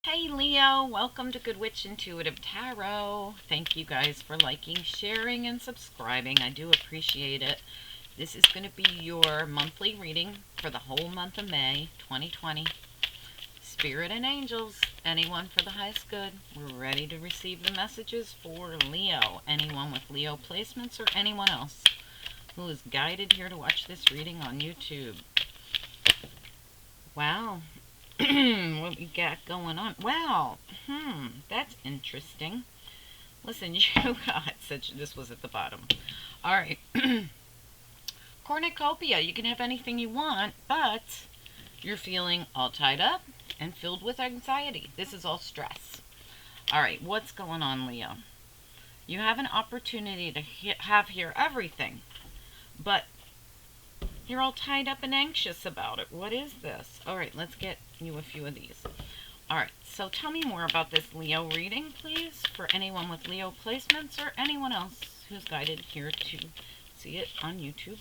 Hey Leo, welcome to Good Witch Intuitive Tarot. Thank you guys for liking, sharing, and subscribing. I do appreciate it. This is going to be your monthly reading for the whole month of May 2020. Spirit and angels, anyone for the highest good. We're ready to receive the messages for Leo. Anyone with Leo placements or anyone else who is guided here to watch this reading on YouTube. Wow. What we got going on? Wow. That's interesting. Listen, you got such. This was at the bottom. All right. Cornucopia. You can have anything you want, but you're feeling all tied up and filled with anxiety. This is all stress. All right. What's going on, Leo? You have an opportunity to have here everything, but you're all tied up and anxious about it. What is this? All right, let's get you a few of these. All right, so tell me more about this Leo reading, please, for anyone with Leo placements or anyone else who's guided here to see it on YouTube.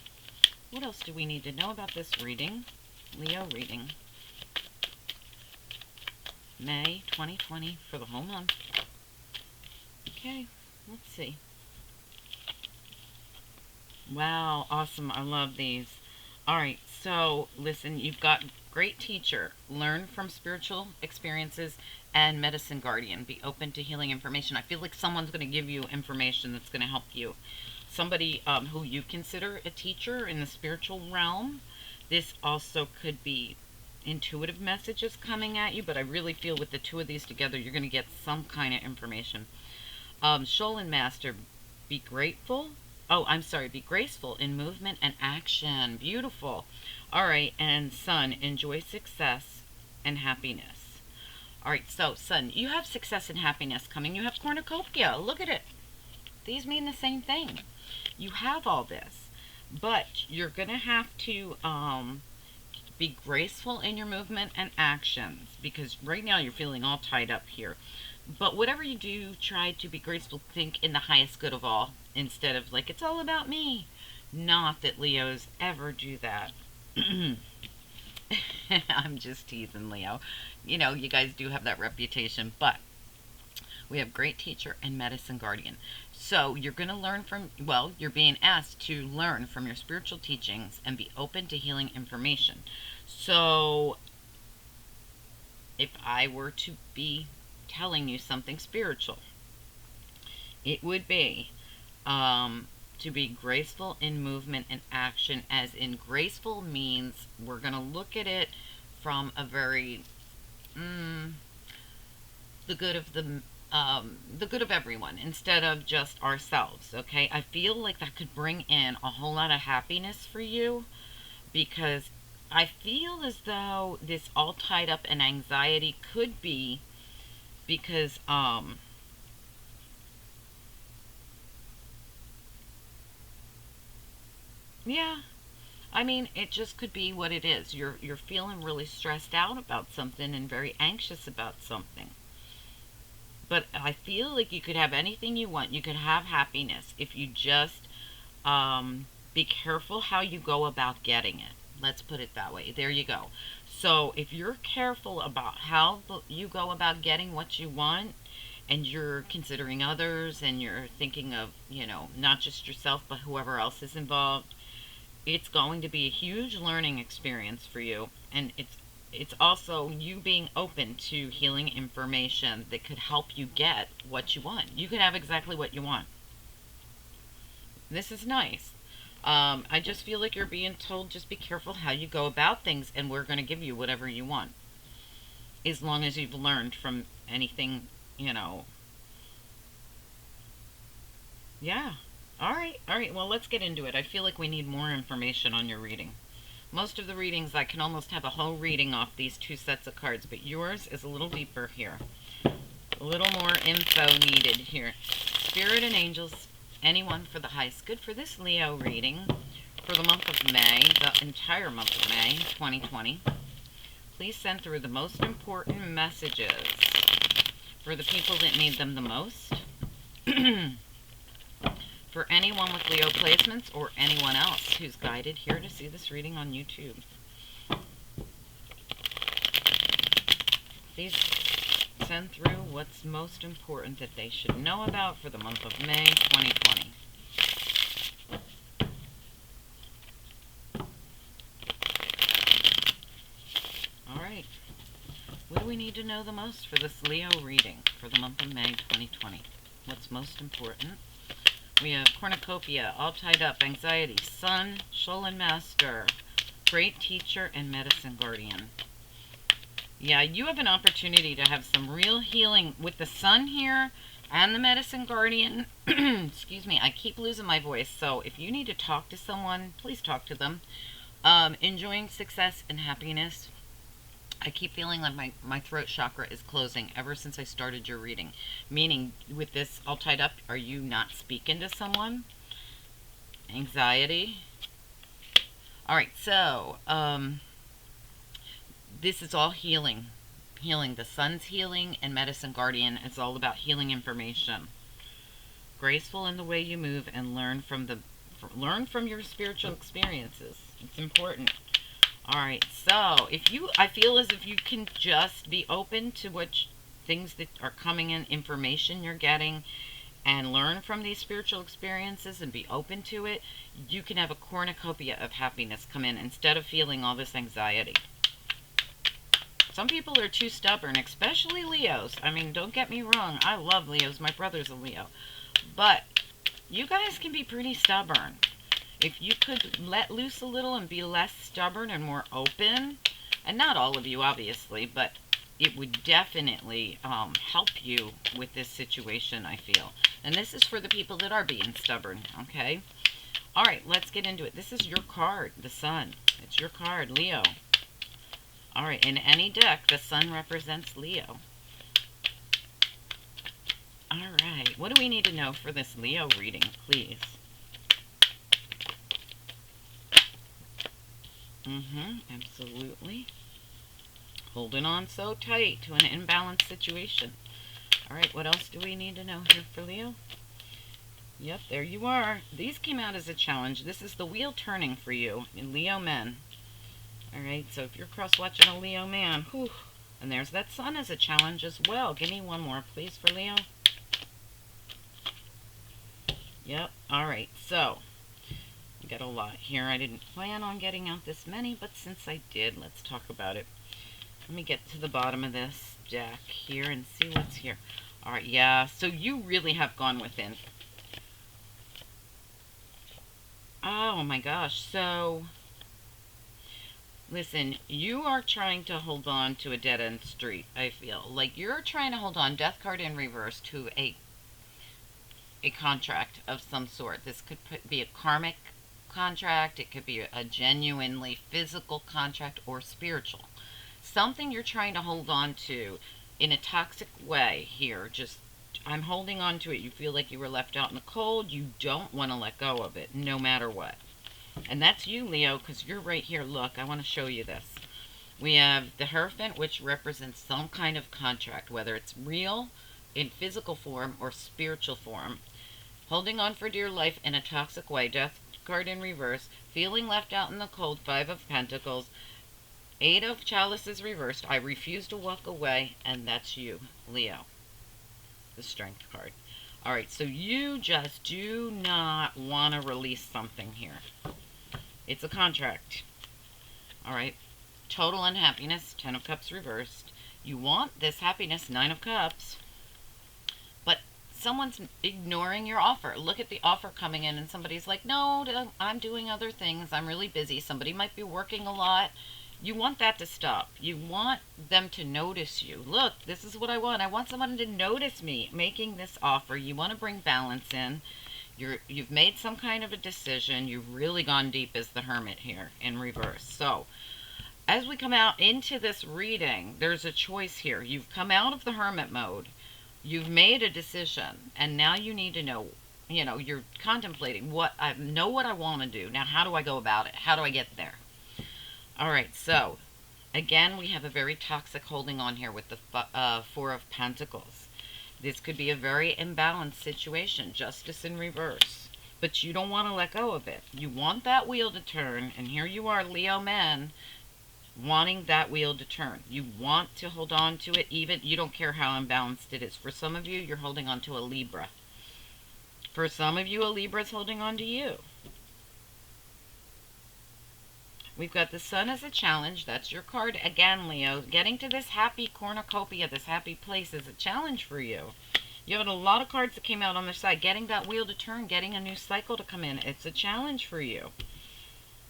What else do we need to know about this reading? Leo reading. May 2020 for the whole month. Okay, let's see. Wow, awesome. I love these. All right, so listen, you've got great teacher. Learn from spiritual experiences and medicine guardian. Be open to healing information. I feel like someone's going to give you information that's going to help you. Somebody who you consider a teacher in the spiritual realm. This also could be intuitive messages coming at you, but I really feel with the two of these together, you're going to get some kind of information. Sholin Master, be grateful. Oh, I'm sorry, be graceful in movement and action. Beautiful. All right, and Sun, enjoy success and happiness. All right, so Sun, you have success and happiness coming. You have cornucopia. Look at it. These mean the same thing. You have all this, but you're going to have to be graceful in your movement and actions because right now you're feeling all tied up here. But whatever you do, try to be graceful. Think in the highest good of all instead of like, it's all about me. Not that Leos ever do that. I'm just teasing, Leo. You know, you guys do have that reputation, but we have great teacher and medicine guardian. So you're going to learn from, well, you're being asked to learn from your spiritual teachings and be open to healing information. So if I were to be telling you something spiritual, it would be to be graceful in movement and action, as in graceful means we're going to look at it from a very the good of the good of everyone instead of just ourselves. Okay, I feel like that could bring in a whole lot of happiness for you because I feel as though this all tied up in anxiety could be because yeah, I mean, it just could be what it is. You're feeling really stressed out about something and very anxious about something. But I feel like you could have anything you want. You could have happiness if you just be careful how you go about getting it. Let's put it that way. There you go. So if you're careful about how you go about getting what you want, and you're considering others, and you're thinking of, you know, not just yourself, but whoever else is involved, it's going to be a huge learning experience for you. And it's also you being open to healing information that could help you get what you want. You can have exactly what you want. This is nice. I just feel like you're being told just be careful how you go about things, and we're going to give you whatever you want. As long as you've learned from anything, you know. Yeah. All right. All right. Well, let's get into it. I feel like we need more information on your reading. Most of the readings, I can almost have a whole reading off these two sets of cards, but yours is a little deeper here. A little more info needed here. Spirit and angels, anyone for the highest good for this Leo reading for the month of May, the entire month of May 2020. Please send through the most important messages for the people that need them the most. For anyone with Leo placements or anyone else who's guided here to see this reading on YouTube. These send through what's most important that they should know about for the month of May 2020. Alright. What do we need to know the most for this Leo reading for the month of May 2020? What's most important? We have cornucopia, all tied up, anxiety, sun, Sholin master, great teacher, and medicine guardian. Yeah, you have an opportunity to have some real healing with the sun here and the medicine guardian. Excuse me, I keep losing my voice, so if you need to talk to someone, please talk to them. Enjoying success and happiness. I keep feeling like my throat chakra is closing ever since I started your reading. Meaning, with this all tied up, are you not speaking to someone? Anxiety. Alright, so, this is all healing. Healing. The sun's healing and medicine guardian. It's all about healing information. Graceful in the way you move and learn from your spiritual experiences. It's important. Alright, so I feel as if you can just be open to things that are coming in, information you're getting, and learn from these spiritual experiences and be open to it, you can have a cornucopia of happiness come in instead of feeling all this anxiety. Some people are too stubborn, especially Leos. I mean, don't get me wrong, I love Leos. My brother's a Leo. But you guys can be pretty stubborn. If you could let loose a little and be less stubborn and more open, and not all of you obviously, but it would definitely help you with this situation, I feel. And this is for the people that are being stubborn, okay? Alright, let's get into it. This is your card, the sun. It's your card, Leo. Alright, in any deck, the sun represents Leo. Alright, what do we need to know for this Leo reading, please? Absolutely. Holding on so tight to an imbalanced situation. Alright, what else do we need to know here for Leo? Yep, there you are. These came out as a challenge. This is the wheel turning for you in Leo men. Alright, so if you're cross-watching a Leo man, whew, and there's that sun as a challenge as well. Give me one more, please, for Leo. Yep, alright, so got a lot here. I didn't plan on getting out this many, but since I did, let's talk about it. Let me get to the bottom of this deck here and see what's here. Alright, yeah, so you really have gone within. Oh my gosh, so listen, you are trying to hold on to a dead-end street, I feel. Like you're trying to hold on, death card in reverse, to a contract of some sort. This could be a karmic contract, it could be a genuinely physical contract or spiritual. Something you're trying to hold on to in a toxic way here. Just, I'm holding on to it. You feel like you were left out in the cold. You don't want to let go of it, no matter what. And that's you, Leo, because you're right here. Look, I want to show you this. We have the Hierophant, which represents some kind of contract, whether it's real, in physical form, or spiritual form. Holding on for dear life in a toxic way. Death card in reverse, feeling left out in the cold, 5 of Pentacles, 8 of Chalices reversed, I refuse to walk away, and that's you, Leo, the Strength card. Alright, so you just do not want to release something here. It's a contract. Alright, total unhappiness, 10 of Cups reversed. You want this happiness, 9 of Cups, but someone's ignoring your offer. Look at the offer coming in and somebody's like, no, I'm doing other things. I'm really busy. Somebody might be working a lot. You want that to stop. You want them to notice you. Look, this is what I want. I want someone to notice me making this offer. You want to bring balance in. You've made some kind of a decision. You've really gone deep as the Hermit here in reverse. So as we come out into this reading, there's a choice here. You've come out of the Hermit mode. You've made a decision, and now you need to know, you're contemplating what I want to do. Now, how do I go about it? How do I get there? All right, so again, we have a very toxic holding on here with the 4 of Pentacles. This could be a very imbalanced situation, justice in reverse, but you don't want to let go of it. You want that wheel to turn, and here you are, Leo men, wanting that wheel to turn. You want to hold on to it, even you don't care how unbalanced it is. For some of you, you're holding on to a Libra. For some of you, a Libra is holding on to you. We've got the Sun as a challenge. That's your card again, Leo. Getting to this happy cornucopia, this happy place, is a challenge for you. You have a lot of cards that came out on the side. Getting that wheel to turn, getting a new cycle to come in. It's a challenge for you.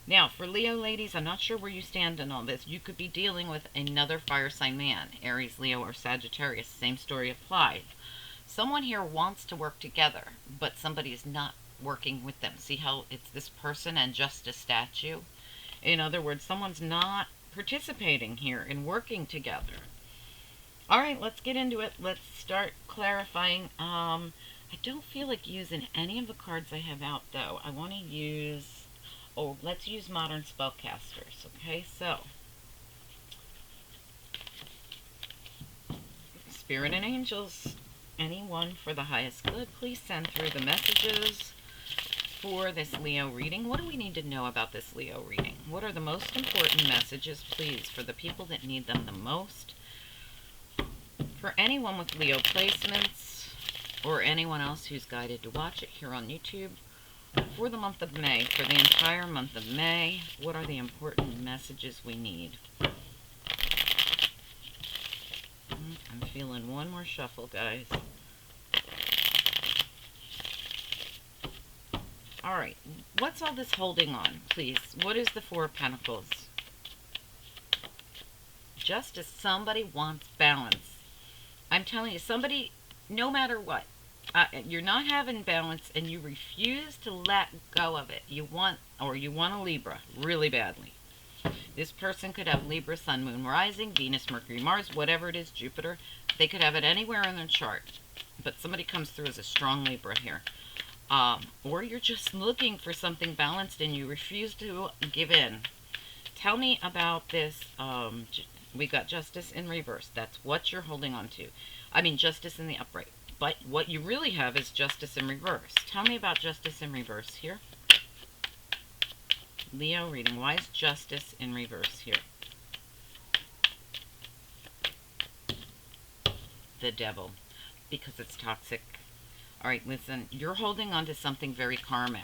Now, for Leo ladies, I'm not sure where you stand in all this. You could be dealing with another fire sign man. Aries, Leo, or Sagittarius. Same story applies. Someone here wants to work together, but somebody is not working with them. See how it's this person and just a statue? In other words, someone's not participating here in working together. All right, let's get into it. Let's start clarifying. I don't feel like using any of the cards I have out, though. I want to use... Oh, let's use modern spellcasters. Okay, so... Spirit and angels, anyone for the highest good, please send through the messages for this Leo reading. What do we need to know about this Leo reading? What are the most important messages, please, for the people that need them the most? For anyone with Leo placements, or anyone else who's guided to watch it here on YouTube, for the month of May, for the entire month of May, what are the important messages we need? I'm feeling one more shuffle, guys. All right, what's all this holding on, please? What is the Four of Pentacles? Just as somebody wants balance. I'm telling you, somebody, no matter what, you're not having balance and you refuse to let go of it. You want a Libra really badly. This person could have Libra, Sun, Moon, Rising, Venus, Mercury, Mars, whatever it is, Jupiter. They could have it anywhere in their chart. But somebody comes through as a strong Libra here. Or you're just looking for something balanced and you refuse to give in. Tell me about this. We got Justice in reverse. That's what you're holding on to. I mean, Justice in the upright. But what you really have is Justice in reverse. Tell me about Justice in reverse here. Leo reading. Why is Justice in reverse here? The Devil. Because it's toxic. All right, listen, you're holding on to something very karmic.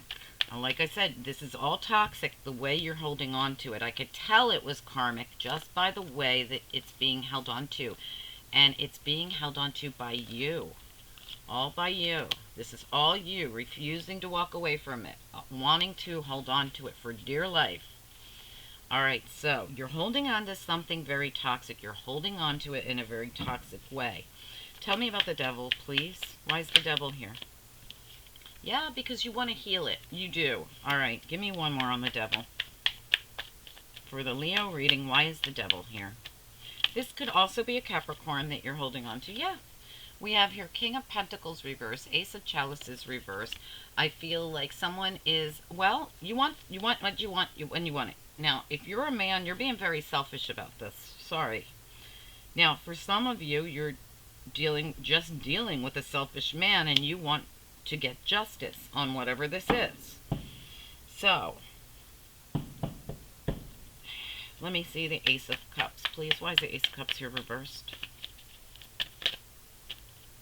Like I said, this is all toxic, the way you're holding on to it. I could tell it was karmic just by the way that it's being held on to. And it's being held on to by you. All by you. This is all you, refusing to walk away from it, wanting to hold on to it for dear life. All right, so you're holding on to something very toxic. You're holding on to it in a very toxic way. Tell me about the Devil, please. Why is the Devil here? Yeah, because you want to heal it. You do. All right, give me one more on the Devil. For the Leo reading, why is the Devil here? This could also be a Capricorn that you're holding on to. Yeah. We have here King of Pentacles reverse, Ace of Chalices reverse. I feel like someone is, well, you want what you want when you want it. Now, if you're a man, you're being very selfish about this. Sorry. Now, for some of you, you're just dealing with a selfish man and you want to get justice on whatever this is. So, let me see the Ace of Cups, please. Why is the Ace of Cups here reversed?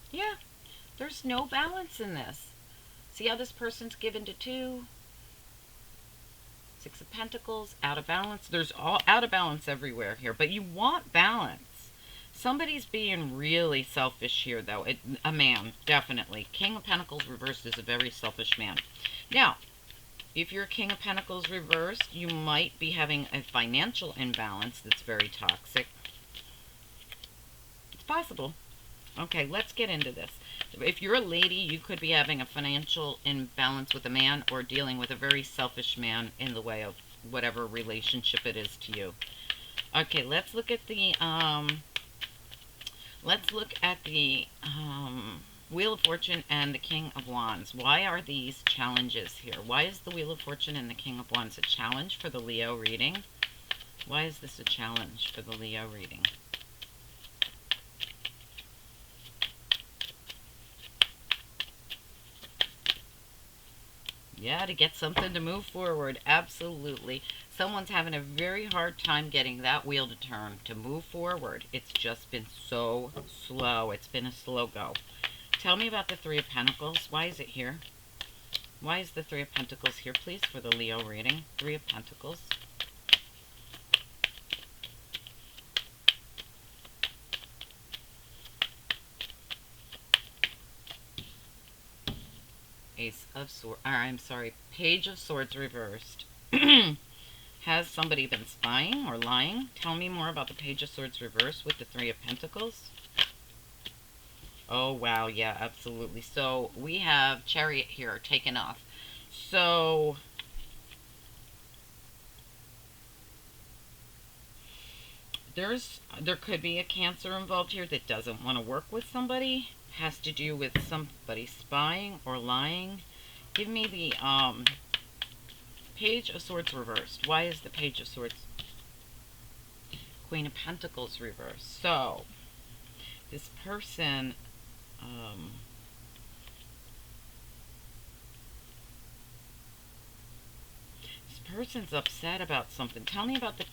Yeah, there's no balance in this. See how this person's given to two? Six of Pentacles, out of balance. There's all out of balance everywhere here, but you want balance. Somebody's being really selfish here, though. A man, definitely. King of Pentacles reversed is a very selfish man. Now, if you're King of Pentacles reversed, you might be having a financial imbalance that's very toxic. It's possible. Okay, let's get into this. If you're a lady, you could be having a financial imbalance with a man or dealing with a very selfish man in the way of whatever relationship it is to you. Okay, let's look at the Wheel of Fortune and the King of Wands. Why are these challenges here? Why is the Wheel of Fortune and the King of Wands a challenge for the Leo reading? Why is this a challenge for the Leo reading? Yeah, to get something to move forward. Absolutely. Someone's having a very hard time getting that wheel to turn, to move forward. It's just been so slow. It's been a slow go. Tell me about the Three of Pentacles. Why is it here? Why is the Three of Pentacles here, please, for the Leo reading? Three of Pentacles. Ace of Swords. I'm sorry. Page of Swords reversed. Has somebody been spying or lying? Tell me more about the Page of Swords reversed with the Three of Pentacles. Oh, wow. Yeah, absolutely. So we have Chariot here taken off. So there could be a Cancer involved here that doesn't want to work with somebody. Has to do with somebody spying or lying. Give me the Page of Swords reversed. Why is the Page of Swords? Queen of Pentacles reversed. So this person person's upset about something. Tell me about the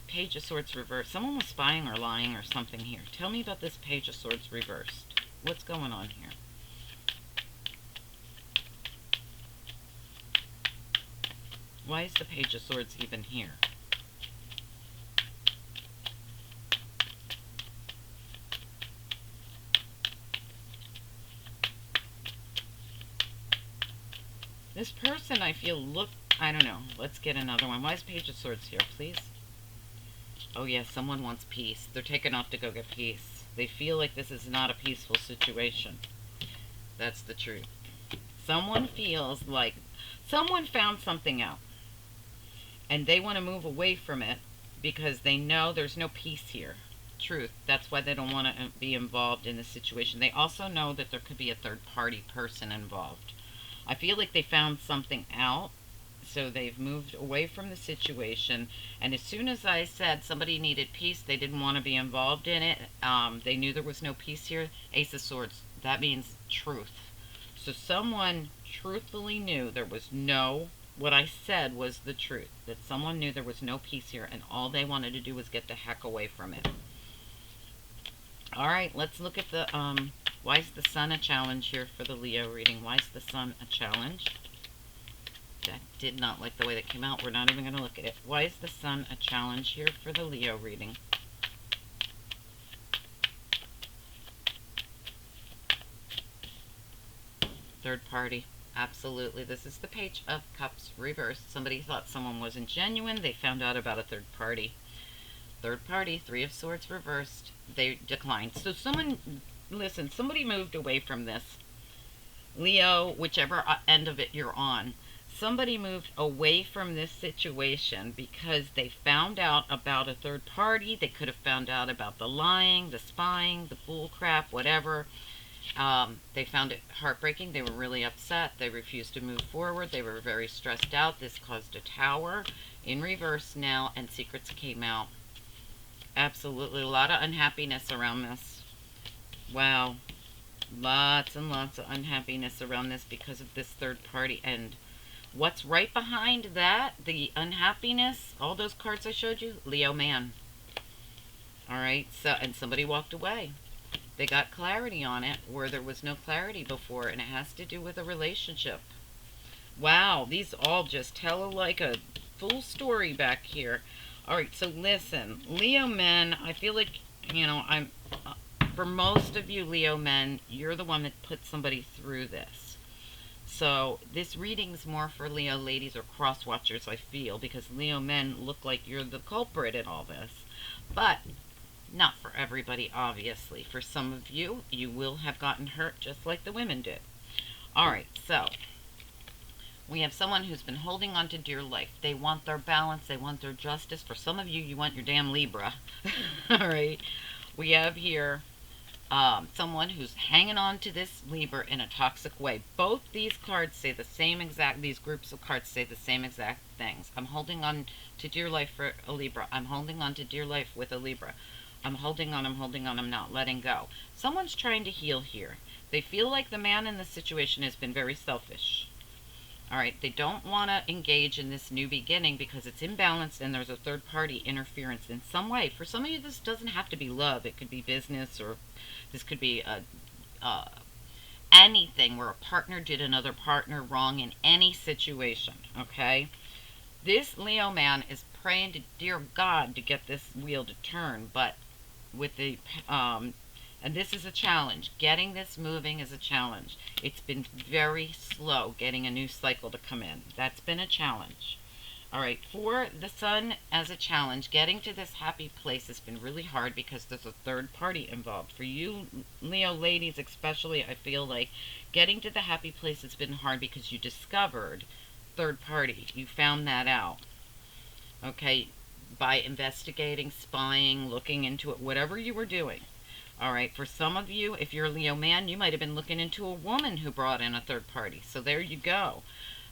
Page of Swords reversed. Someone was spying or lying or something here. Tell me about this Page of Swords reversed. What's going on here? Why is the Page of Swords even here? This person, I feel, I don't know. Let's get another one. Why is Page of Swords here, please? Oh, yeah, someone wants peace. They're taking off to go get peace. They feel like this is not a peaceful situation. That's the truth. Someone feels like someone found something out, and they want to move away from it because they know there's no peace here. Truth. That's why they don't want to be involved in the situation. They also know that there could be a third-party person involved. I feel like they found something out, so they've moved away from the situation. And as soon as I said somebody needed peace, they didn't want to be involved in it. They knew there was no peace here. Ace of Swords. That means truth. So someone truthfully knew there was what I said was the truth. That someone knew there was no peace here, and all they wanted to do was get the heck away from it. All right, let's look at the, why is the Sun a challenge here for the Leo reading? Why is the Sun a challenge? That did not like the way that came out. We're not even going to look at it. Why is the Sun a challenge here for the Leo reading? Third party. Absolutely. This is the Page of Cups reversed. Somebody thought someone wasn't genuine. They found out about a third party. Third party. Three of Swords reversed. They declined. So someone, listen, somebody moved away from this. Leo, whichever end of it you're on. Somebody moved away from this situation because they found out about a third party. They could have found out about the lying, the spying, the bull crap, whatever. They found it heartbreaking. They were really upset. They refused to move forward. They were very stressed out. This caused a Tower in reverse now, and secrets came out. Absolutely. A lot of unhappiness around this. Wow. Lots and lots of unhappiness around this because of this third party. And what's right behind that, the unhappiness, all those cards I showed you, Leo man. All right. So, and somebody walked away. They got clarity on it where there was no clarity before, and it has to do with a relationship. Wow, these all just tell like a full story back here. All right, so listen, Leo men, I feel like, you know, for most of you Leo men, you're the one that put somebody through this. So this reading's more for Leo ladies or cross watchers, I feel, because Leo men look like you're the culprit in all this. But not for everybody, obviously. For some of you, you will have gotten hurt just like the women did. All right, so we have someone who's been holding on to dear life. They want their balance. They want their justice. For some of you, you want your damn Libra. All right. We have here someone who's hanging on to this Libra in a toxic way. Both these cards say the same exact, these groups of cards say the same exact things. I'm holding on to dear life for a Libra. I'm holding on to dear life with a Libra. I'm holding on, I'm not letting go. Someone's trying to heal here. They feel like the man in this situation has been very selfish. All right, they don't want to engage in this new beginning because it's imbalanced and there's a third party interference in some way. For some of you, this doesn't have to be love. It could be business, or this could be a anything where a partner did another partner wrong in any situation. Okay, this Leo man is praying to dear God to get this wheel to turn, but with the and this is a challenge. Getting this moving is a challenge. It's been very slow getting a new cycle to come in. That's been a challenge. All right, for the sun as a challenge, getting to this happy place has been really hard because there's a third party involved. For you Leo ladies especially, I feel like getting to the happy place has been hard because you discovered third party. You found that out. Okay, by investigating, spying, looking into it, whatever you were doing. All right, for some of you, if you're a Leo man, you might have been looking into a woman who brought in a third party. So there you go.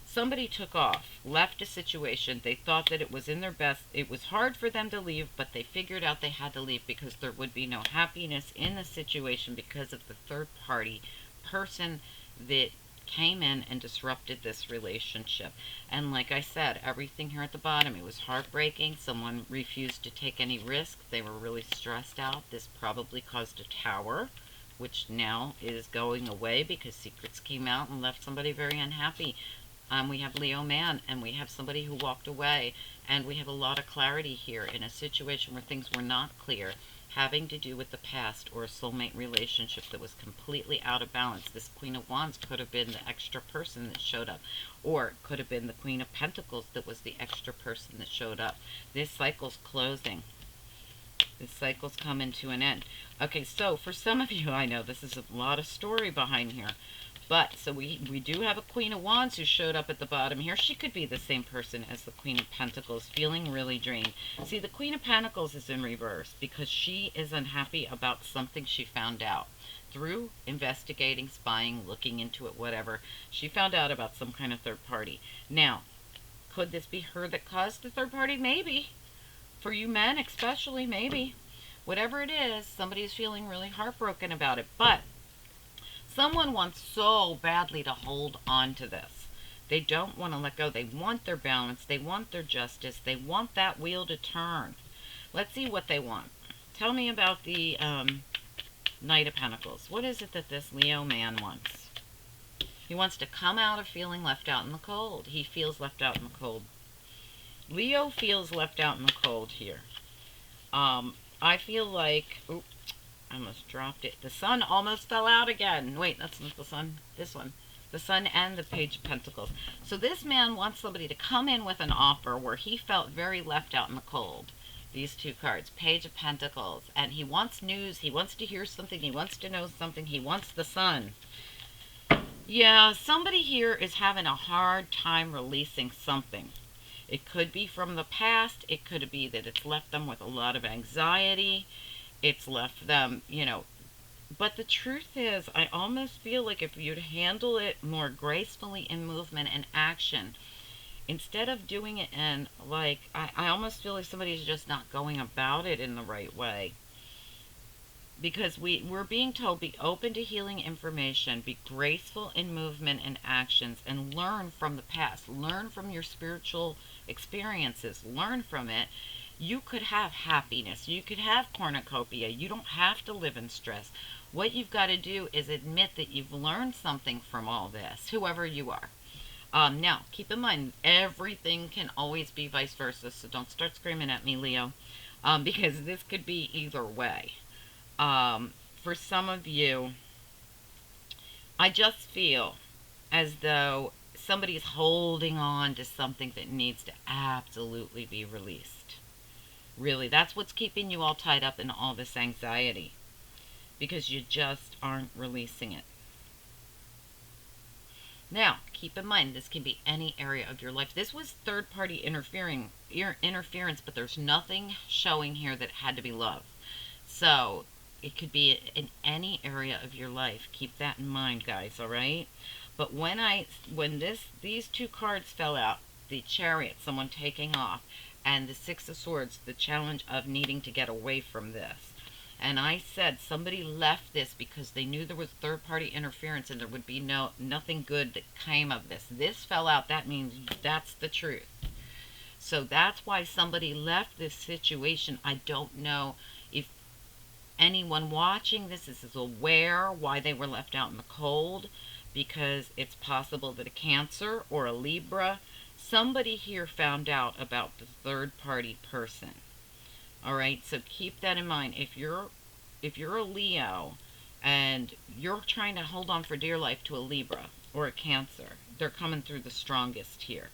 Somebody took off, left a situation. They thought that it was in their best. It was hard for them to leave, but they figured out they had to leave because there would be no happiness in the situation because of the third party person that came in and disrupted this relationship. And like I said, everything here at the bottom, it was heartbreaking. Someone refused to take any risk. They were really stressed out. This probably caused a tower, which now is going away because secrets came out and left somebody very unhappy. We have Leo man, and we have somebody who walked away, and we have a lot of clarity here in a situation where things were not clear, having to do with the past or a soulmate relationship that was completely out of balance. This Queen of Wands could have been the extra person that showed up, or it could have been the Queen of Pentacles that was the extra person that showed up. This cycle's closing. This cycle's coming to an end. Okay, so for some of you, I know this is a lot of story behind here. But, so we do have a Queen of Wands who showed up at the bottom here. She could be the same person as the Queen of Pentacles, feeling really drained. See, the Queen of Pentacles is in reverse because she is unhappy about something she found out. Through investigating, spying, looking into it, whatever, she found out about some kind of third party. Now, could this be her that caused the third party? Maybe. For you men especially, maybe. Whatever it is, somebody's feeling really heartbroken about it. But someone wants so badly to hold on to this. They don't want to let go. They want their balance. They want their justice. They want that wheel to turn. Let's see what they want. Tell me about the Knight of Pentacles. What is it that this Leo man wants? He wants to come out of feeling left out in the cold. He feels left out in the cold. Leo feels left out in the cold here. I feel like... Oops. I almost dropped it. The sun almost fell out again. Wait, that's not the sun. This one. The sun and the Page of Pentacles. So this man wants somebody to come in with an offer where he felt very left out in the cold. These two cards. Page of Pentacles. And he wants news. He wants to hear something. He wants to know something. He wants the sun. Yeah, somebody here is having a hard time releasing something. It could be from the past. It could be that it's left them with a lot of anxiety. It's left them, you know. But the truth is, I almost feel like if you'd handle it more gracefully in movement and action, instead of doing it in, like, I almost feel like somebody's just not going about it in the right way. Because we're being told, be open to healing information, be graceful in movement and actions, and learn from the past. Learn from your spiritual experiences. Learn from it. You could have happiness. You could have cornucopia. You don't have to live in stress. What you've got to do is admit that you've learned something from all this, whoever you are. Now, keep in mind, everything can always be vice versa, so don't start screaming at me, Leo, because this could be either way. For some of you, I just feel as though somebody's holding on to something that needs to absolutely be released. Really, that's what's keeping you all tied up in all this anxiety. Because you just aren't releasing it. Now, keep in mind, this can be any area of your life. This was third-party interference, but there's nothing showing here that had to be love. So, it could be in any area of your life. Keep that in mind, guys, all right? But when these two cards fell out, the Chariot, someone taking off, and the Six of Swords, the challenge of needing to get away from this. And I said somebody left this because they knew there was third party interference and there would be nothing good that came of this. This fell out. That means that's the truth. So that's why somebody left this situation. I don't know if anyone watching this is aware why they were left out in the cold, because it's possible that a Cancer or a Libra, somebody here found out about the third party person. All right, so keep that in mind. If you're a Leo and you're trying to hold on for dear life to a Libra or a Cancer, they're coming through the strongest here.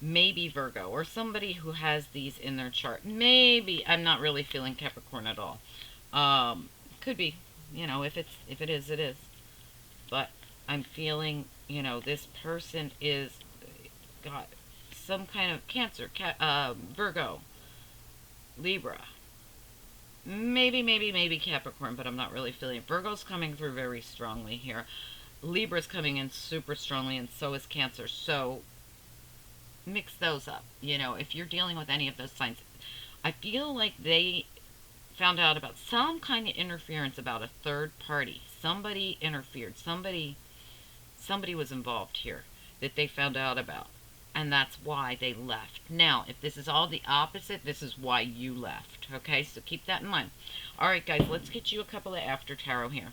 Maybe Virgo or somebody who has these in their chart. Maybe I'm not really feeling Capricorn at all. Could be, if it is, it is. But I'm feeling, this person is got some kind of Cancer, Virgo, Libra. Maybe Capricorn, but I'm not really feeling it. Virgo's coming through very strongly here. Libra's coming in super strongly, and so is Cancer. So mix those up. If you're dealing with any of those signs, I feel like they found out about some kind of interference about a third party. Somebody interfered. Somebody was involved here that they found out about. And that's why they left. Now, if this is all the opposite, this is why you left. Okay, so keep that in mind. All right, guys, let's get you a couple of after tarot here.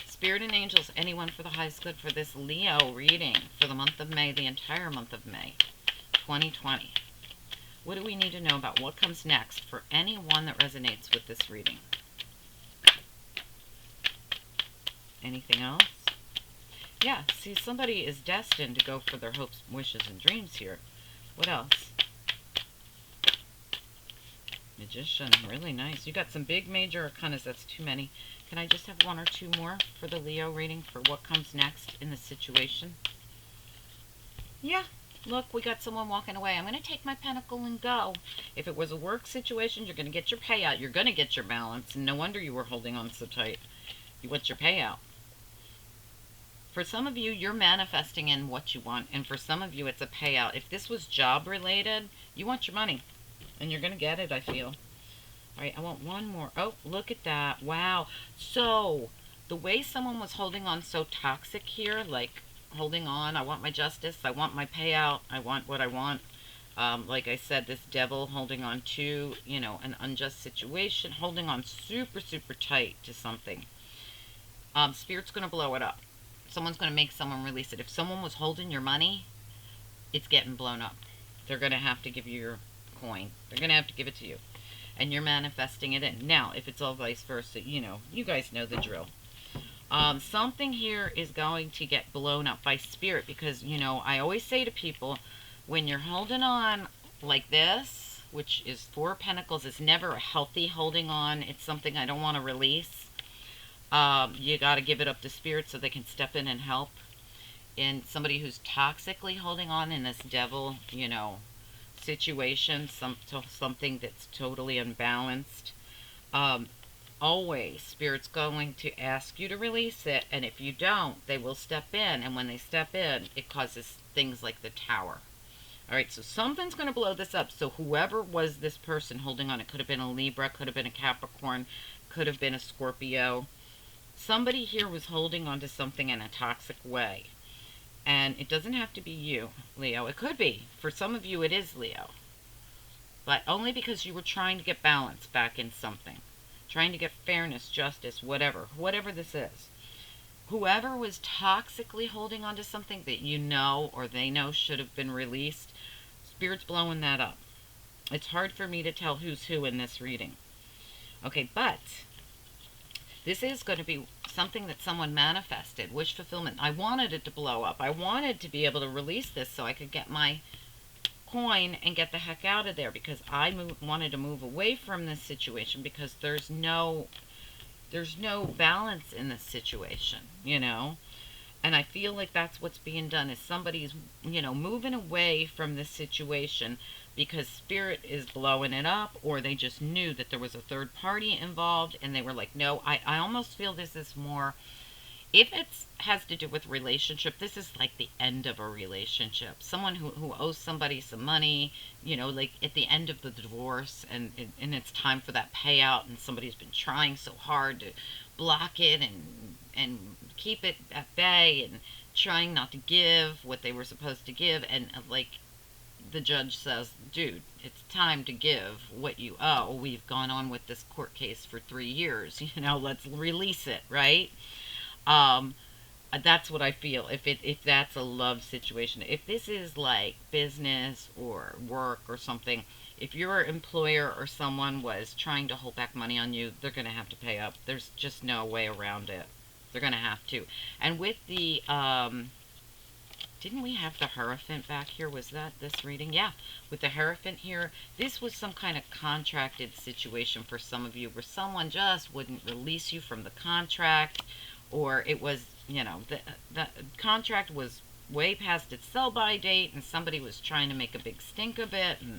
Spirit and angels, anyone for the highest good for this Leo reading for the month of May, the entire month of May, 2020. What do we need to know about what comes next for anyone that resonates with this reading? Anything else? Yeah, see, somebody is destined to go for their hopes, wishes, and dreams here. What else? Magician, really nice. You got some big major arcanas. That's too many. Can I just have one or two more for the Leo reading for what comes next in the situation? Yeah, look, we got someone walking away. I'm going to take my pentacle and go. If it was a work situation, you're going to get your payout. You're going to get your balance. No wonder you were holding on so tight. You want your payout. For some of you, you're manifesting in what you want, and for some of you, it's a payout. If this was job-related, you want your money, and you're going to get it, I feel. All right, I want one more. Oh, look at that. Wow. So, the way someone was holding on so toxic here, like holding on, I want my justice, I want my payout, I want what I want. Like I said, this devil holding on to, an unjust situation, holding on super, super tight to something. Spirit's going to blow it up. Someone's going to make someone release it. If someone was holding your money, it's getting blown up. They're going to have to give you your coin. They're going to have to give it to you. And you're manifesting it in. Now, if it's all vice versa, you guys know the drill. Something here is going to get blown up by spirit because, I always say to people, when you're holding on like this, which is Four of Pentacles, is never a healthy holding on. It's something I don't want to release. You got to give it up to spirit so they can step in and help. And somebody who's toxically holding on in this devil, situation, something that's totally unbalanced. Always, Spirit's going to ask you to release it, and if you don't, they will step in, and when they step in, it causes things like the Tower. All right, so something's going to blow this up. So whoever was this person holding on, it could have been a Libra, could have been a Capricorn, could have been a Scorpio. Somebody here was holding on to something in a toxic way. And it doesn't have to be you, Leo. It could be. For some of you, it is Leo. But only because you were trying to get balance back in something. Trying to get fairness, justice, whatever this is. Whoever was toxically holding on to something that you know or they know should have been released, Spirit's blowing that up. It's hard for me to tell who's who in this reading. Okay, but this is going to be something that someone manifested, wish fulfillment. I wanted it to blow up. I wanted to be able to release this so I could get my coin and get the heck out of there because I wanted to move away from this situation because there's no balance in this situation, And I feel like that's what's being done is somebody's, moving away from this situation because Spirit is blowing it up, or they just knew that there was a third party involved and they were like, no, I almost feel this is more If it has to do with relationship, this is like the end of a relationship. Someone who owes somebody some money, like at the end of the divorce, and it's time for that payout, and somebody's been trying so hard to block it and keep it at bay, and trying not to give what they were supposed to give, and like the judge says, dude, it's time to give what you owe. We've gone on with this court case for 3 years. Let's release it, right? Um, that's what I feel. If that's a love situation, if this is like business or work or something, if your employer or someone was trying to hold back money on you, they're going to have to pay up. There's just no way around it. They're going to have to. And with the didn't we have the Hierophant back here? Was that this reading? Yeah, with the Hierophant here, this was some kind of contracted situation for some of you where someone just wouldn't release you from the contract, or it was, the contract was way past its sell-by date, and somebody was trying to make a big stink of it, and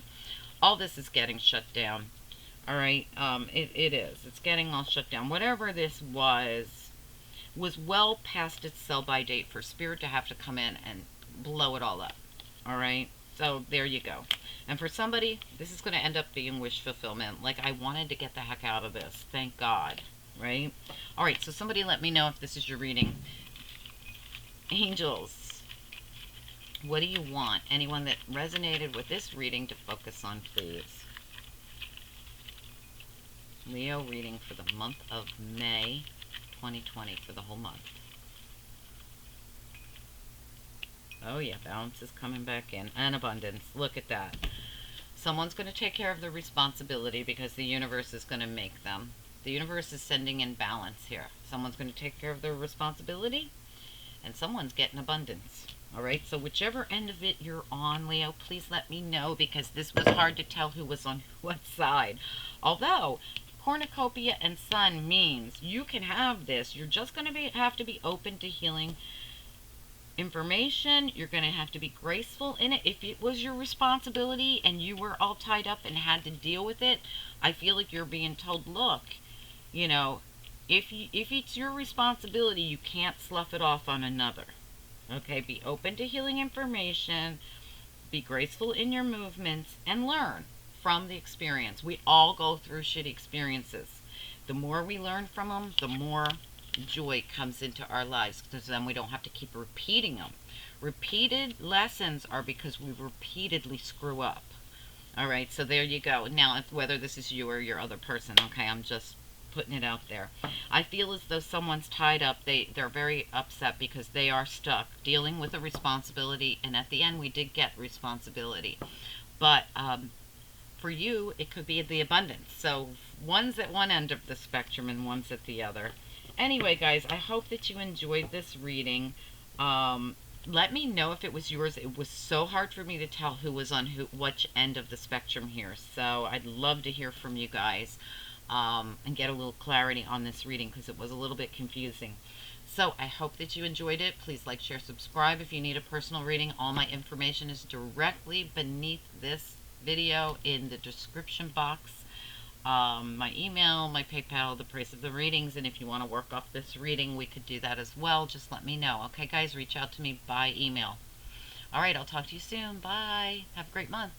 all this is getting shut down. All right, it is. It's getting all shut down. Whatever this was well past its sell-by date for Spirit to have to come in and blow it all up. All right? So there you go. And for somebody, this is going to end up being wish fulfillment. Like, I wanted to get the heck out of this. Thank God. Right? All right, so somebody let me know if this is your reading. Angels, what do you want? Anyone that resonated with this reading to focus on, please. Leo reading for the month of May 2020, for the whole month. Oh yeah, balance is coming back in. And abundance. Look at that. Someone's going to take care of the responsibility because the universe is going to make them. The universe is sending in balance here. Someone's going to take care of their responsibility, and someone's getting abundance. All right, so whichever end of it you're on, Leo, please let me know, because this was hard to tell who was on what side. Although cornucopia and sun means you can have this. You're just going to have to be open to healing information. You're going to have to be graceful in it. If it was your responsibility and you were all tied up and had to deal with it, I feel like you're being told, look, if it's your responsibility, you can't slough it off on another. Okay, be open to healing information, be graceful in your movements, and learn from the experience. We all go through shitty experiences. The more we learn from them, the more joy comes into our lives, because then we don't have to keep repeating them. Repeated lessons are because we repeatedly screw up. All right, so there you go. Now, whether this is you or your other person, okay, I'm just putting it out there. I feel as though someone's tied up. They're very upset because they are stuck dealing with a responsibility, and at the end we did get responsibility. But for you, it could be the abundance. So one's at one end of the spectrum and one's at the other. Anyway, guys, I hope that you enjoyed this reading. Let me know if it was yours. It was so hard for me to tell who was on which end of the spectrum here. So I'd love to hear from you guys and get a little clarity on this reading, because it was a little bit confusing. So I hope that you enjoyed it. Please like, share, subscribe. If you need a personal reading, all my information is directly beneath this video in the description box. My email, my PayPal, the price of the readings, and if you want to work off this reading, we could do that as well. Just let me know. Okay, guys, reach out to me by email. All right, I'll talk to you soon. Bye. Have a great month.